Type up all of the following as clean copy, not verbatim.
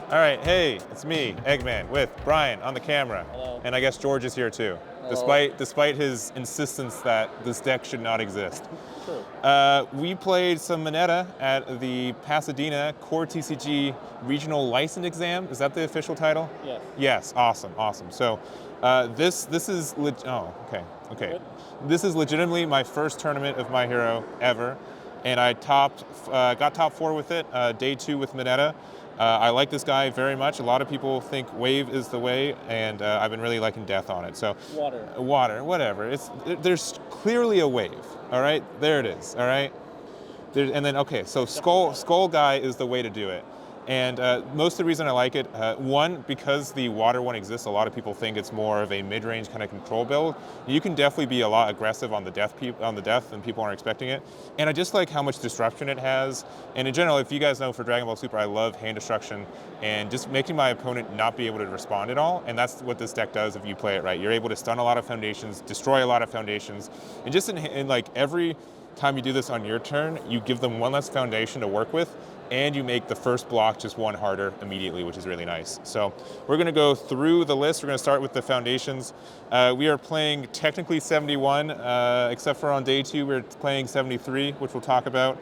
All right, hey, it's me, Eggman, with Brian on the camera. Hello. And I guess George is here too, despite his insistence that this deck should not exist. True. We played some Mineta at the Pasedena Core TCG Regional License Exam. Is that the official title? Yes. Yes, awesome. So this is okay. Good. This is legitimately my first tournament of My Hero ever, and I got top 4 with it. Day 2 with Mineta. I like this guy very much. A lot of people think Wave is the way, and I've been really liking Death on it. So water, whatever. There's clearly a wave. All right, there it is. All right, and then okay, so Skull Guy is the way to do it. And most of the reason I like it, one, because the water one exists, a lot of people think it's more of a mid-range kind of control build. You can definitely be a lot aggressive on the death and people aren't expecting it. And I just like how much disruption it has. And in general, if you guys know for Dragon Ball Super, I love hand destruction and just making my opponent not be able to respond at all. And that's what this deck does if you play it right. You're able to stun a lot of foundations, destroy a lot of foundations, and just in like every time you do this on your turn, you give them one less foundation to work with, and you make the first block just one harder immediately, which is really nice. So we're going to go through the list. We're going to start with the foundations. We are playing technically 71, except for on day 2, we're playing 73, which we'll talk about.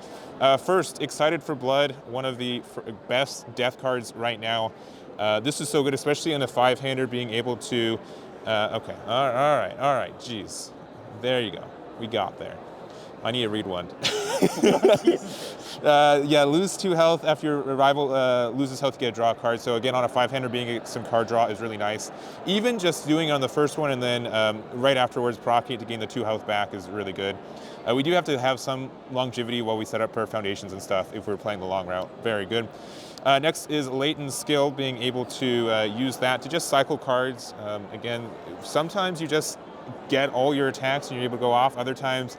First, Excited for Blood, one of the best death cards right now. This is so good, especially in a 5-hander, being able to, okay, all right, geez. There you go, we got there. I need to read one. Yeah, lose 2 health after your rival loses health to get a draw card. So again, on a 5-hander, being some card draw is really nice. Even just doing it on the first one and then right afterwards proccing to gain the 2 health back is really good. We do have to have some longevity while we set up our foundations and stuff if we're playing the long route. Very good. Next is Latent Skill, being able to use that to just cycle cards. Again, sometimes you just get all your attacks and you're able to go off. Other times,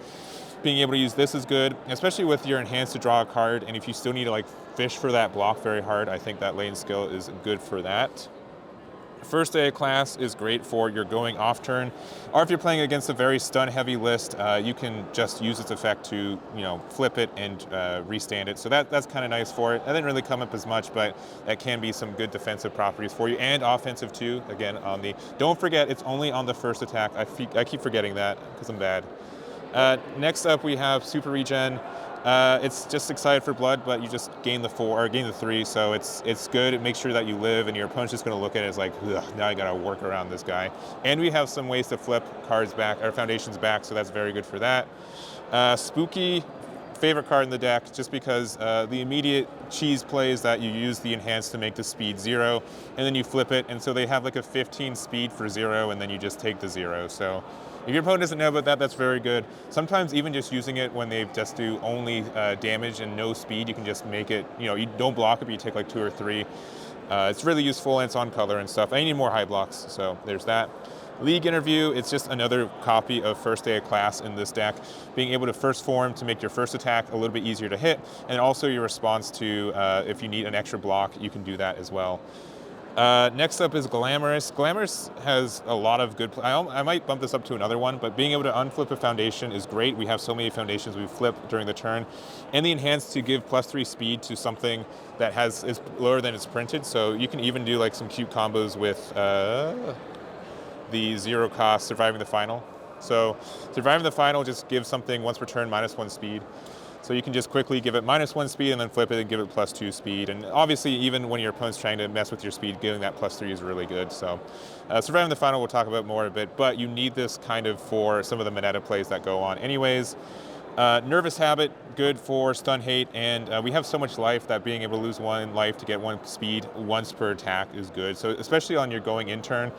being able to use this is good, especially with your enhanced to draw a card, and if you still need to like fish for that block very hard, I think that Latent Skill is good for that. First day of class is great for your going off turn, or if you're playing against a very stun heavy list, you can just use its effect to flip it and restand it. So that's kind of nice for it. That didn't really come up as much, but that can be some good defensive properties for you, and offensive too. Again, don't forget it's only on the first attack. I keep forgetting that because I'm bad. Next up, we have Super Regen. It's just Excited for Blood, but you just gain the 4 or gain the 3, so it's good. It makes sure that you live, and your opponent's just going to look at it as like, now I got to work around this guy. And we have some ways to flip cards back, or foundations back, so that's very good for that. Spooky, favorite card in the deck, just because the immediate cheese play is that you use the enhance to make the speed 0, and then you flip it, and so they have like a 15 speed for 0, and then you just take the 0. So if your opponent doesn't know about that, that's very good. Sometimes even just using it when they just do only damage and no speed, you can just make it, you don't block it, but you take like 2 or 3. It's really useful, and it's on color and stuff. I need more high blocks, so there's that. League Interview, it's just another copy of First Day of Class in this deck. Being able to first form to make your first attack a little bit easier to hit, and also your response to, if you need an extra block, you can do that as well. Next up is Glamorous. Glamorous has a lot of good I might bump this up to another one, but being able to unflip a foundation is great. We have so many foundations we flip during the turn. And the enhance to give +3 speed to something that is lower than it's printed, so you can even do like some cute combos with the 0 cost Surviving the Final. So Surviving the Final just gives something once per turn -1 speed. So you can just quickly give it -1 speed and then flip it and give it +2 speed. And obviously, even when your opponent's trying to mess with your speed, giving that +3 is really good. So Surviving the Final we'll talk about more a bit, but you need this kind of for some of the Mineta plays that go on anyways. Nervous Habit, good for stun hate, and we have so much life that being able to lose 1 life to get 1 speed once per attack is good. So especially on your going in turn,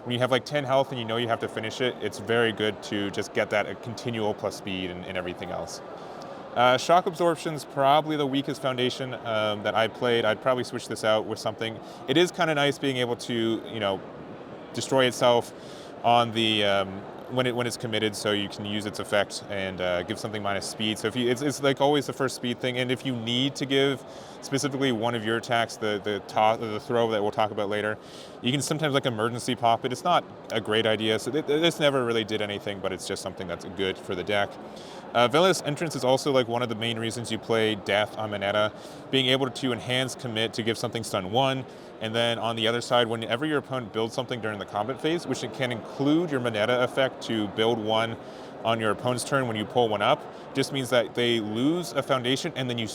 when you have like 10 health and you have to finish it, it's very good to just get that continual plus speed and everything else. Shock Absorption's probably the weakest foundation that I played. I'd probably switch this out with something. It is kind of nice being able to, destroy itself on the when it's committed, so you can use its effect and give something -speed. So if it's like always the first speed thing, and if you need to give specifically one of your attacks, the throw that we'll talk about later, you can sometimes like emergency pop it. It's not a great idea, so this never really did anything, but it's just something that's good for the deck. Villainous Entrance is also like one of the main reasons you play Death on Mineta. Being able to enhance commit to give something stun 1, And then on the other side, whenever your opponent builds something during the combat phase, which it can include your Mineta effect to build one on your opponent's turn when you pull one up, just means that they lose a foundation and then you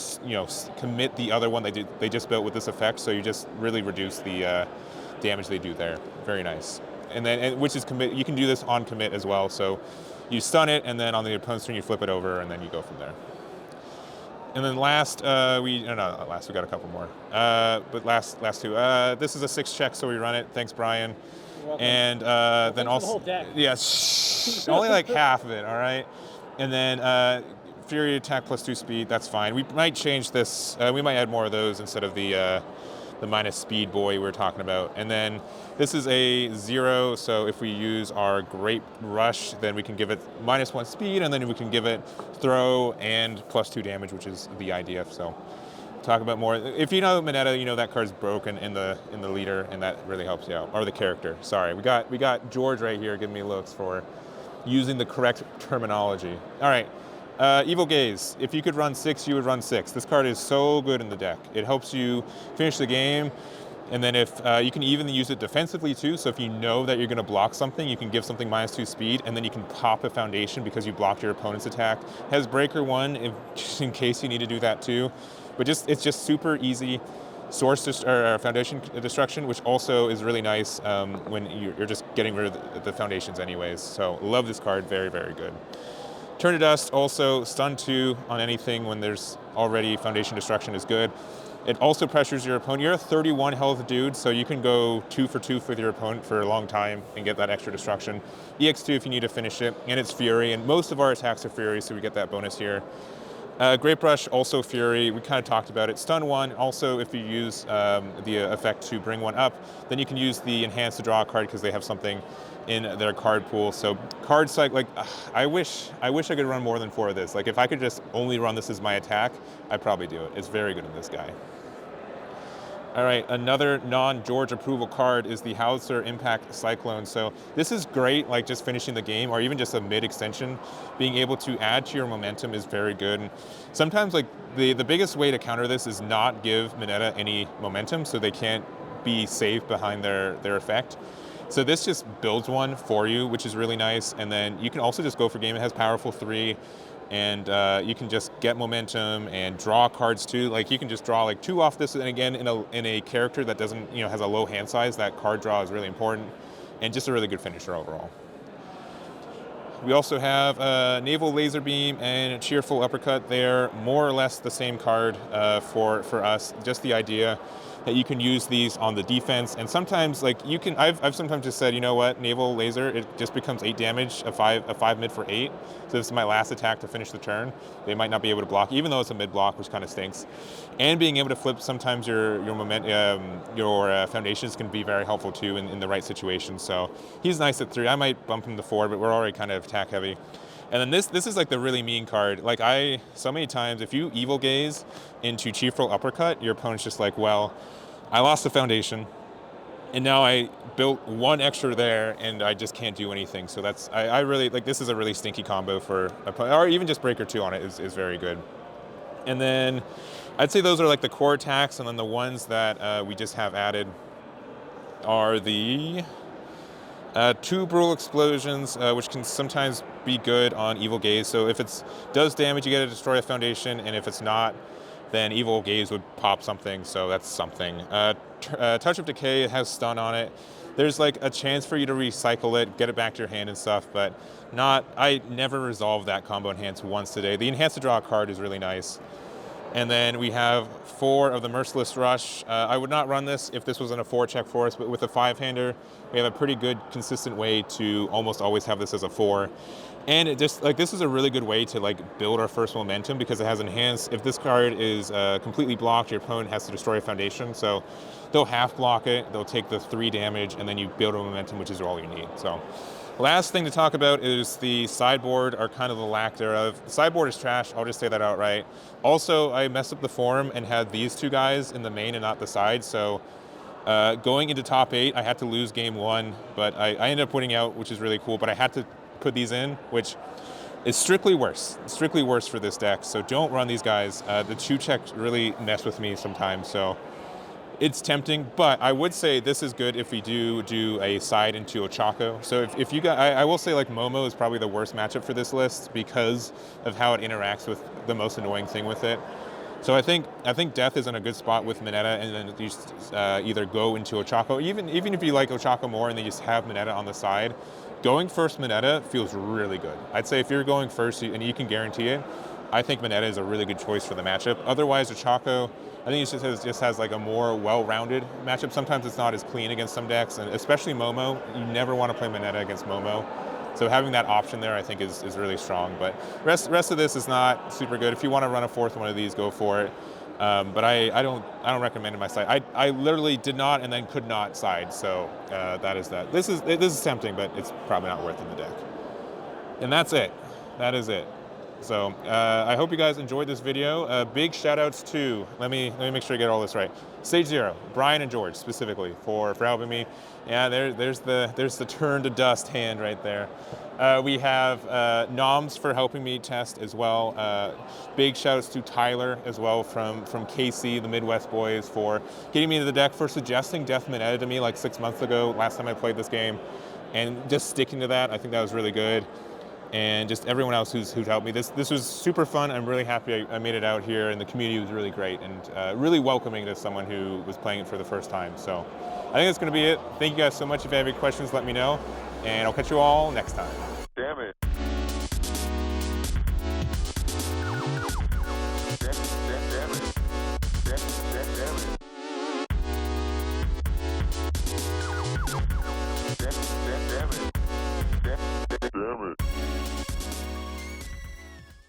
commit the other one they just built with this effect. So you just really reduce the damage they do there. Very nice. And then which is commit. You can do this on commit as well. So you stun it, and then on the opponent's turn you flip it over, and then you go from there. And then last, we got a couple more. But last two. This is a 6 check, so we run it. Thanks, Brian. And then also, the whole deck. Yes, only like half of it. All right. And then Fury attack +2 speed. That's fine. We might change this. We might add more of those instead of the minus speed boy we were talking about. And then this is a 0, so if we use our Great Rush, then we can give it -1 speed, and then we can give it throw and +2 damage, which is the idea. So talk about more. If you know Mineta, you know that card's broken in the leader, and that really helps you out. Or the character. Sorry, we got George right here giving me looks for using the correct terminology. All right. Evil Gaze. If you could run 6, you would run 6. This card is so good in the deck. It helps you finish the game, and then if you can even use it defensively too. So if you know that you're going to block something, you can give something -2 speed, and then you can pop a foundation because you blocked your opponent's attack. It has Breaker 1 just in case you need to do that too. But it's just super easy source or foundation destruction, which also is really nice when you're just getting rid of the foundations anyways. So love this card. Very, very good. Turn to Dust, also stun 2 on anything when there's already foundation destruction is good. It also pressures your opponent. You're a 31 health dude, so you can go 2 for 2 with your opponent for a long time and get that extra destruction. EX2 if you need to finish it, and it's Fury, and most of our attacks are Fury, so we get that bonus here. Great Brush, also Fury. We kind of talked about it. Stun 1, also if you use the effect to bring one up, then you can use the Enhance to draw a card because they have something in their card pool. So card cycle, like I wish I could run more than 4 of this. Like if I could just only run this as my attack, I'd probably do it. It's very good in this guy. All right, another non-George approval card is the Hauser Impact Cyclone. So this is great, like just finishing the game or even just a mid-extension. Being able to add to your momentum is very good. And sometimes like the biggest way to counter this is not give Mineta any momentum so they can't be safe behind their effect. So this just builds one for you, which is really nice. And then you can also just go for game. It has powerful 3. And you can just get momentum and draw cards too. Like you can just draw like 2 off this, and again in a character that doesn't has a low hand size, that card draw is really important, and just a really good finisher overall. We also have Naval Laser Beam and Cheerful Uppercut. They're more or less the same card for us. Just the idea that you can use these on the defense, and sometimes like you can. I've sometimes just said, you know what, Naval Laser, it just becomes 8 damage, a 5 mid for 8. So this is my last attack to finish the turn. They might not be able to block, even though it's a mid block, which kind of stinks. And being able to flip sometimes your foundations can be very helpful too in the right situation. So he's nice at 3. I might bump him to 4, but we're already kind of attack heavy. And then this is like the really mean card. Like so many times, if you Evil Gaze into Cheerful Uppercut, your opponent's just like, well, I lost the foundation, and now I built 1 extra there, and I just can't do anything. So that's I really like this is a really stinky combo for or even just Breaker 2 on it is very good. And then I'd say those are like the core attacks, and then the ones that we just have added are the 2 Brutal Explosions, which can sometimes be good on Evil Gaze. So if it does damage, you get to destroy a foundation, and if it's not, then Evil Gaze would pop something, so that's something. Touch of Decay has stun on it. There's like a chance for you to recycle it, get it back to your hand and stuff, but I never resolved that combo enhance once today. The enhance to draw a card is really nice. And then we have 4 of the Merciless Rush. I would not run this if this wasn't a 4 check for us, but with a 5-hander, we have a pretty good, consistent way to almost always have this as a 4. And it just, like, this is a really good way to, like, build our first momentum because it has enhance. If this card is completely blocked, your opponent has to destroy a foundation. So they'll half block it, they'll take the 3 damage, and then you build a momentum, which is all you need. So last thing to talk about is the sideboard, or kind of the lack thereof. The sideboard is trash, I'll just say that outright. Also, I messed up the form and had these 2 guys in the main and not the side, so going into top 8, I had to lose game 1, but I ended up winning out, which is really cool, but I had to put these in, which is strictly worse for this deck, so don't run these guys. The 2 checks really mess with me sometimes, so It's tempting, but I would say this is good if we do a side into Ochako. So if you got, I will say like Momo is probably the worst matchup for this list because of how it interacts with the most annoying thing with it. So I think Death is in a good spot with Mineta, and then you just, either go into Ochako, even if you like Ochako more and then you just have Mineta on the side. Going first Mineta feels really good. I'd say if you're going first and you can guarantee it, I think Mineta is a really good choice for the matchup. Otherwise, Ochako, I think it just has like a more well-rounded matchup. Sometimes it's not as clean against some decks, and especially Momo. You never want to play Mineta against Momo. So having that option there, I think, is really strong. But rest of this is not super good. If you want to run a fourth one of these, go for it. But I don't recommend it my side. I literally did not and then could not side. So that is that. This is tempting, but it's probably not worth in the deck. And that's it. That is it. So I hope you guys enjoyed this video. Big shout outs to, let me make sure I get all this right. Stage Zero, Brian and George specifically for helping me. Yeah, there's the turn to dust hand right there. We have Noms for helping me test as well. Big shout outs to Tyler as well from KC, the Midwest boys, for getting me into the deck, for suggesting Death Mineta to me like 6 months ago, last time I played this game, and just sticking to that. I think that was really good. And just everyone else who's helped me. This was super fun. I'm really happy I made it out here, and the community was really great and really welcoming to someone who was playing it for the first time. So I think that's going to be it. Thank you guys so much. If you have any questions, let me know, and I'll catch you all next time.